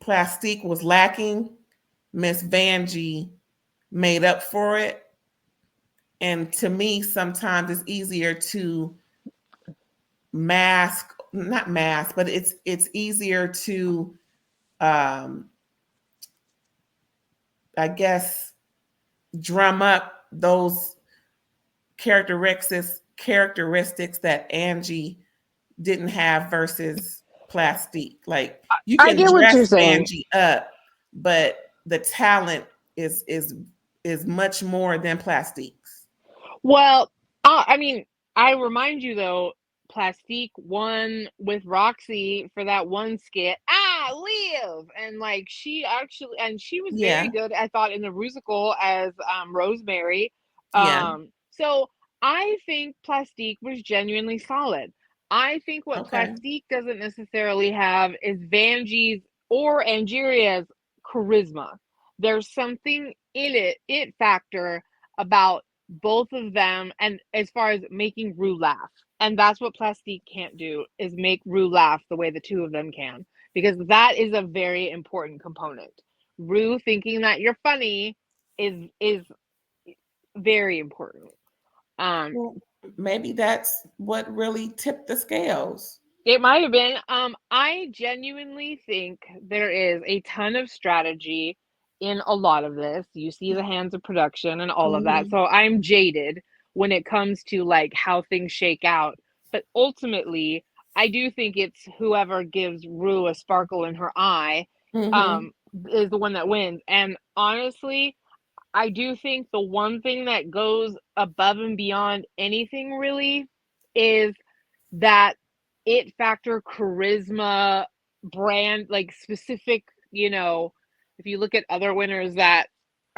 Plastique was lacking, Miss Vanjie made up for it. And to me, sometimes it's easier to not mask, but it's easier to, um, I guess, drum up those characteristics that Angie didn't have versus Plastique. Like you I can get what you're dress saying. Angie up, but the talent is much more than Plastique's. Well, I mean, I remind you though, Plastique won with Roxy for that one skit. Live, and like she was very Yeah, good. I thought in the musical as Rosemary. yeah, So I think Plastique was genuinely solid. I think what okay. Plastique doesn't necessarily have is Vanjie's or Angeria's charisma. There's something in it factor about both of them, and as far as making Rue laugh, and that's what Plastique can't do, is make Rue laugh the way the two of them can, because that is a very important component. Rue thinking that you're funny is very important. um Well, maybe that's what really tipped the scales. It might have been. I genuinely think there is a ton of strategy in a lot of this. You see the hands of production and all of that. Hmm. So I'm jaded when it comes to like how things shake out. But ultimately, I do think it's whoever gives Rue a sparkle in her eye, Hmm. um, is the one that wins. And honestly, I do think the one thing that goes above and beyond anything really is that it factor, charisma, brand, like specific, if you look at other winners that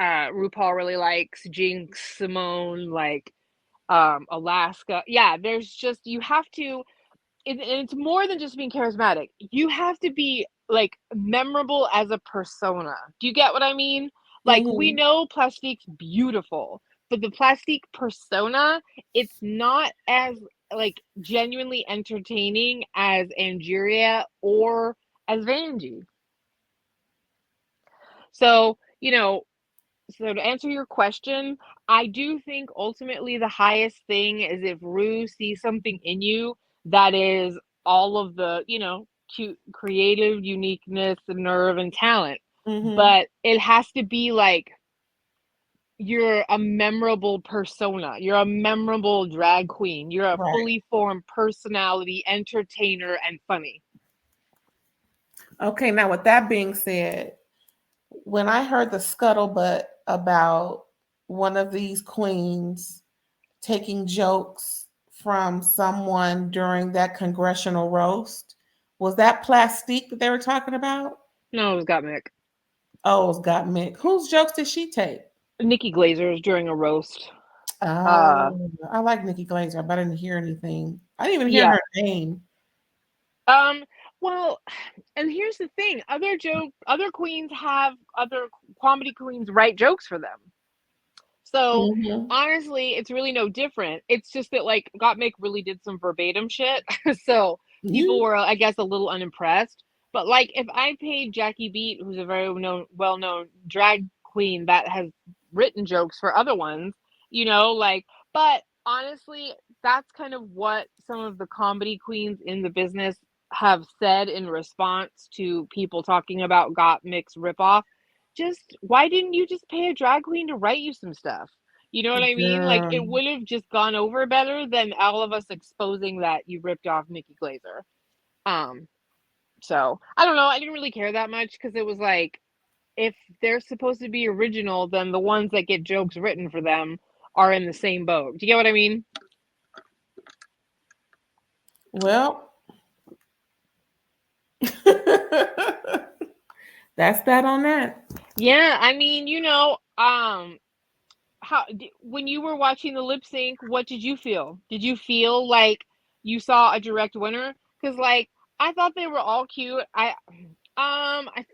RuPaul really likes, Jinx, Simone, like Alaska. Yeah, there's just, you have to, it's more than just being charismatic. You have to be like memorable as a persona. Do you get what I mean? Like, we Hmm. know Plastique's beautiful, but the Plastique persona, it's not as like genuinely entertaining as Angeria or as Vanjie. So, so to answer your question, I do think ultimately the highest thing is if Rue sees something in you that is all of the, cute, creative uniqueness, nerve, and talent. Hmm. But it has to be like you're a memorable persona. You're a memorable drag queen. You're a Right. fully formed personality, entertainer, and funny. Okay, now with that being said, when I heard the scuttlebutt about one of these queens taking jokes from someone during that congressional roast, was that Plastique that they were talking about? No, it was Gottmik. Oh, it's got Mick. Whose jokes did she take? Nikki Glazer's during a roast. Oh, I like Nikki Glazer, but I didn't hear anything. I didn't even hear Yeah. her name. Well, and here's the thing: other queens have other comedy queens write jokes for them. So Mhm. honestly, it's really no different. It's just that like Gottmik really did some verbatim shit, so people You were, I guess, a little unimpressed. But like, if I paid Jackie Beat, who's a very well-known drag queen that has written jokes for other ones, like, but honestly, that's kind of what some of the comedy queens in the business have said in response to people talking about Gottmik's ripoff. Just why didn't you just pay a drag queen to write you some stuff? You know what I mean? Like girl. it would have just gone over better than all of us exposing that you ripped off Nikki Glazer. Um, so I don't know. I didn't really care that much because it was like if they're supposed to be original, then the ones that get jokes written for them are in the same boat. Do you get what I mean? Well, that's that on that. Yeah, I mean, how when you were watching the lip sync, what did you feel? Did you feel like you saw a direct winner? Because like I thought they were all cute. I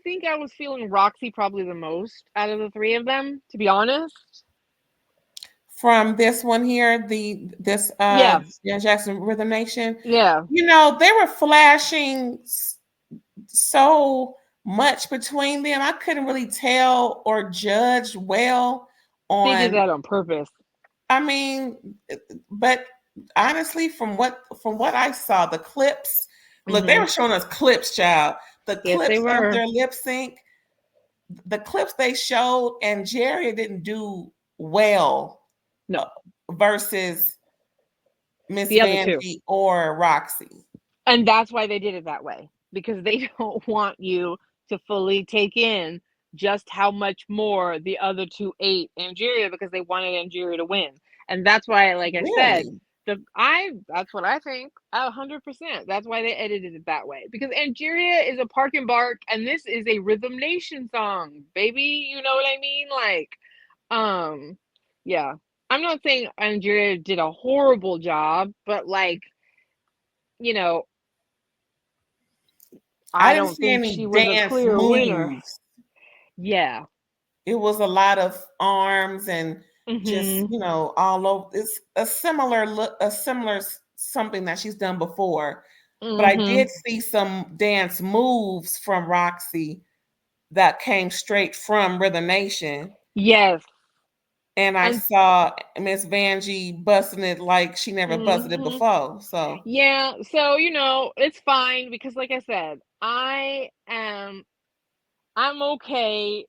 think I was feeling Roxy probably the most out of the three of them, to be honest. From this one here, this Yeah, Jackson Rhythm Nation, yeah. they were flashing so much between them. I couldn't really tell or judge well They did on. that on purpose. I mean, but honestly, from what I saw, the clips. Look, they Hmm. were showing us clips, child. The Yes, they clips of were. their lip sync, the clips they showed, and Jerry didn't do well No, versus Miss the other two. Vanjie or Roxy. And that's why they did it that way, because they don't want you to fully take in just how much more the other two ate Angeria because they wanted Angeria to win. And that's why, like I said, Really? that's what I think 100%. That's why they edited it that way because Angeria is a Park and Bark, and this is a Rhythm Nation song, baby. You know what I mean? Like, um, yeah. I'm not saying Angeria did a horrible job, but like, you know, I I didn't don't see think any she was a dance clear winner. moves. Yeah. It was a lot of arms and just, Mhm. all over. It's a similar look, something that she's done before. But I did Mhm. see some dance moves from Roxy that came straight from Rhythm Nation. Yes. And I And saw Miss Vanjie busting it like she never busted it mhm. before. So Yeah, so it's fine because like I said, I'm okay.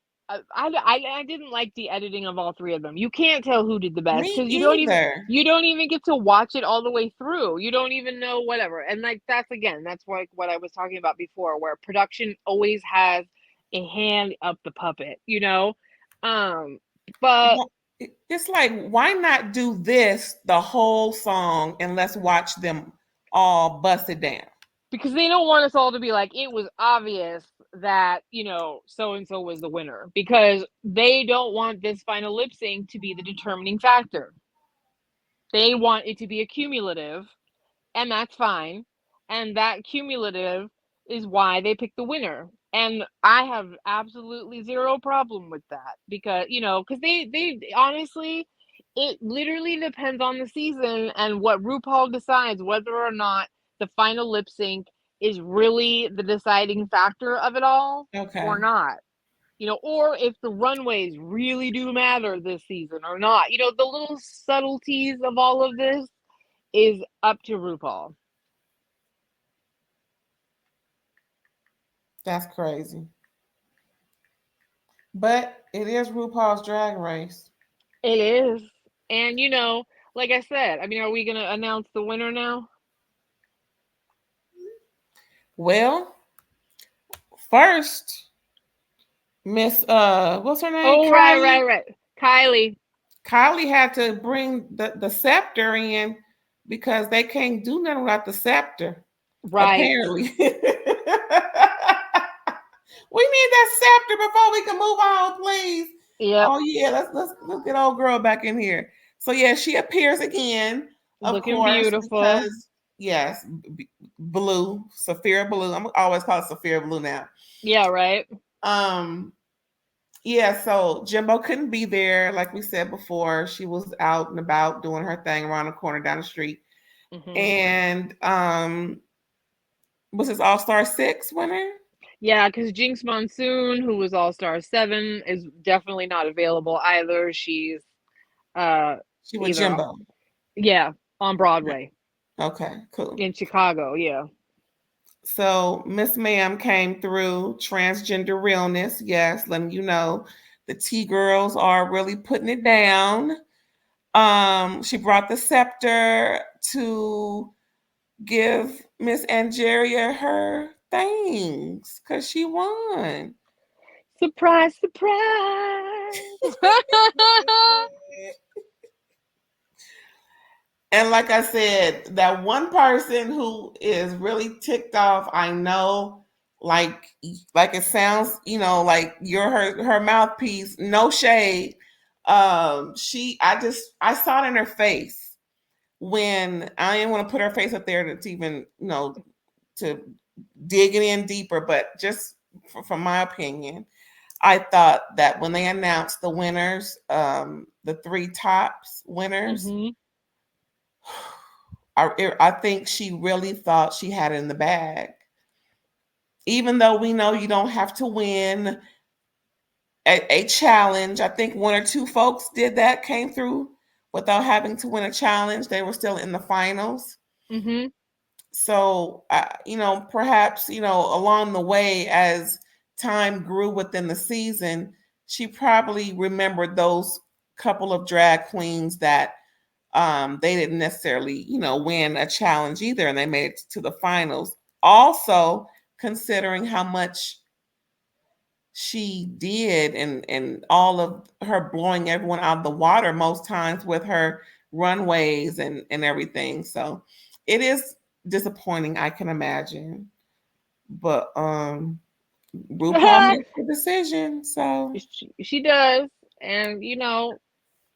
I didn't like the editing of all three of them. You can't tell who did the best me because either. you don't even get to watch it all the way through. You don't even know whatever. And like that's like what I was talking about before, where production always has a hand up the puppet. Um, but It's like, why not do this the whole song and let's watch them all bust it down? because they don't want us all to be like it was obvious that so and so was the winner because they don't want this final lip sync to be the determining factor. They want it to be a cumulative, and that's fine. And that cumulative is why they pick the winner. And I have absolutely zero problem with that because because they honestly, it literally depends on the season and what RuPaul decides whether or not the final lip sync is really the deciding factor of it all or Okay. not. Or if the runways really do matter this season or not. The little subtleties of all of this is up to RuPaul. That's crazy. But it is RuPaul's Drag Race. It is. And like I said, I mean, are we gonna announce the winner now? Well, first, Miss what's her name? Oh, Kylie. right. Kylie. Kylie had to bring the scepter in because they can't do nothing without the scepter. Right. Apparently. We need that scepter before we can move on, please. Yep. Oh yeah, let's get old girl back in here. So yeah, she appears again, of Looking course, beautiful. because yes, blue, Saphira Blue. I'm always call it Saphira Blue now. Yeah, right. Um, yeah, so Jimbo couldn't be there, like we said before. She was out and about doing her thing around the corner down the street. Hmm. And was this All Star 6 winner? Yeah, because Jinx Monsoon, who was All Star 7, is definitely not available either. She's uh She was either Jimbo. yeah, on Broadway Okay, cool. in Chicago. Yeah. So Miss Ma'am came through, transgender realness. Yes, letting you know the T girls are really putting it down. She brought the scepter to give Miss Angeria her things because she won. Surprise, surprise. And like I said, that one person who is really ticked off, I know, like it sounds, like you're her mouthpiece. No shade. I saw it in her face when I didn't want to put her face up there to even to dig it in deeper, but just from my opinion, I thought that when they announced the winners, the three tops winners. Hmm. I think she really thought she had it in the bag. Even though we know you don't have to win a challenge, I think one or two folks did that, came through without having to win a challenge. They were still in the finals. Hmm. So, perhaps, along the way, as time grew within the season, she probably remembered those couple of drag queens that they didn't necessarily, win a challenge either, and they made it to the finals. Also, considering how much she did and all of her blowing everyone out of the water most times with her runways and everything. So it is disappointing, I can imagine. But RuPaul makes the decision. So she does. And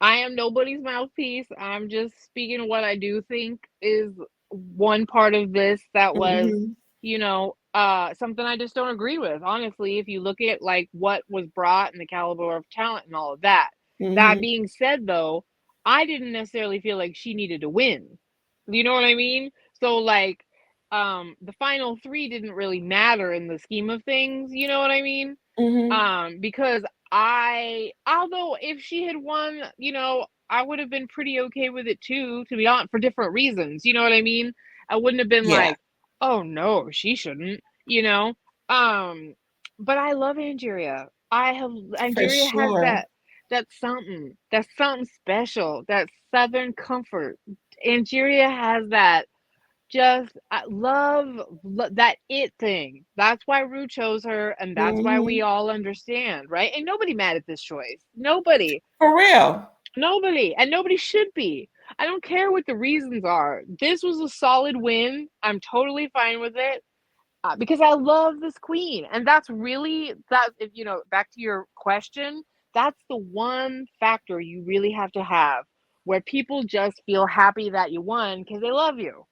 I am nobody's mouthpiece. I'm just speaking what I do think is one part of this that was, mhm, something I just don't agree with. Honestly, if you look at like what was brought and the caliber of talent and all of that. That mhm, being said, though, I didn't necessarily feel like she needed to win. You know what I mean? So like, the final three didn't really matter in the scheme of things. You know what I mean? mhm, Because although if she had won, I would have been pretty okay with it too, to be honest, for different reasons. You know what I mean? I wouldn't have been yeah, like, oh no, she shouldn't, you know? Um, but I love Angeria. for Angeria has sure. that's something special, that Southern comfort. Angeria has that just I that it thing. That's why Rue chose her, and that's why we Mhm, all understand, right? And nobody mad at this choice. Nobody, for real. and nobody should be. I don't care what the reasons are. This was a solid win. I'm totally fine with it, because I love this queen, and that's really that. If back to your question, that's the one factor you really have to have, where people just feel happy that you won because they love you.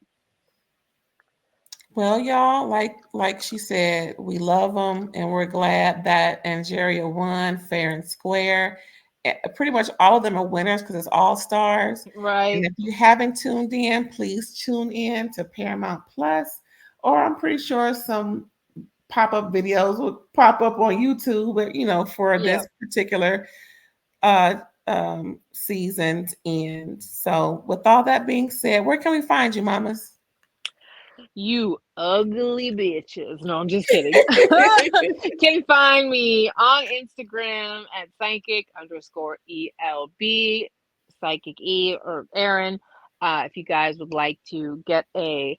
Well, y'all, like she said, we love them, and we're glad that Angeria won fair and square. Pretty much all of them are winners because it's all stars. And Right? if you haven't tuned in, please tune in to Paramount Plus, or I'm pretty sure some pop-up videos will pop up on YouTube, for Yeah. this particular season's end. So, with all that being said, where can we find you, mamas? You ugly bitches. No, I'm just kidding. Can find me on Instagram at psychic_ELB, psychic E or Aaron. If you guys would like to get a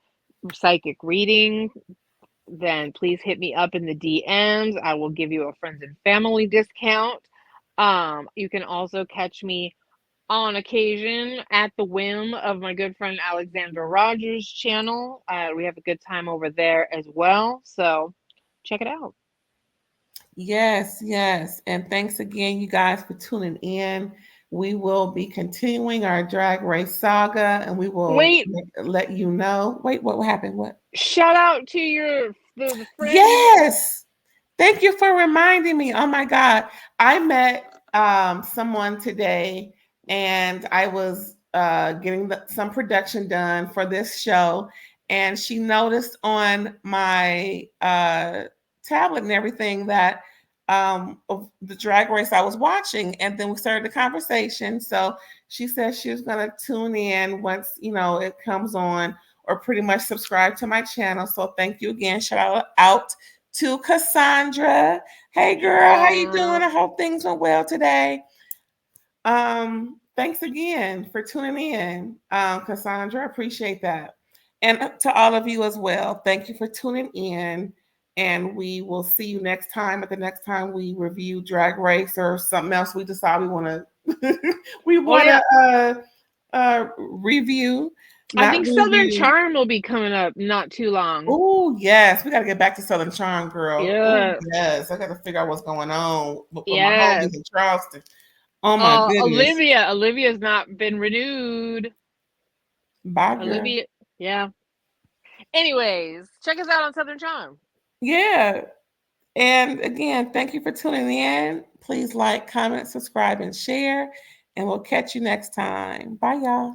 psychic reading, then please hit me up in the DMs. I will give you a friends and family discount. You can also catch me on occasion at the whim of my good friend Alexandra Rogers' channel. We have a good time over there as well. So check it out. Yes, yes. And thanks again, you guys, for tuning in. We will be continuing our Drag Race saga, and we will Wait, let you know. Wait, what happened? What? shout out to the friend. Yes. Thank you for reminding me. Oh my God. I met someone today, and I was getting some production done for this show. And she noticed on my tablet and everything that of the drag race I was watching. And then we started the conversation. So she said she was going to tune in once, it comes on, or pretty much subscribe to my channel. So thank you again. Shout out to Cassandra. Hey girl, how you doing? I hope things went well today. Thanks again for tuning in, Cassandra. Appreciate that. And to all of you as well, thank you for tuning in. And we will see you next time at the next time we review Drag Race or something else we decide we want to review. I think Southern Charm will be coming up not too long. Oh, yes. We got to get back to Southern Charm, girl. Yeah. Ooh, yes. I got to figure out what's going on with my Yes. homies in Charleston. Oh, my goodness. Olivia's not been renewed. Bye, girl. Olivia, yeah. Anyways, check us out on Southern Charm. Yeah. And again, thank you for tuning in. Please like, comment, subscribe, and share. And we'll catch you next time. Bye, y'all.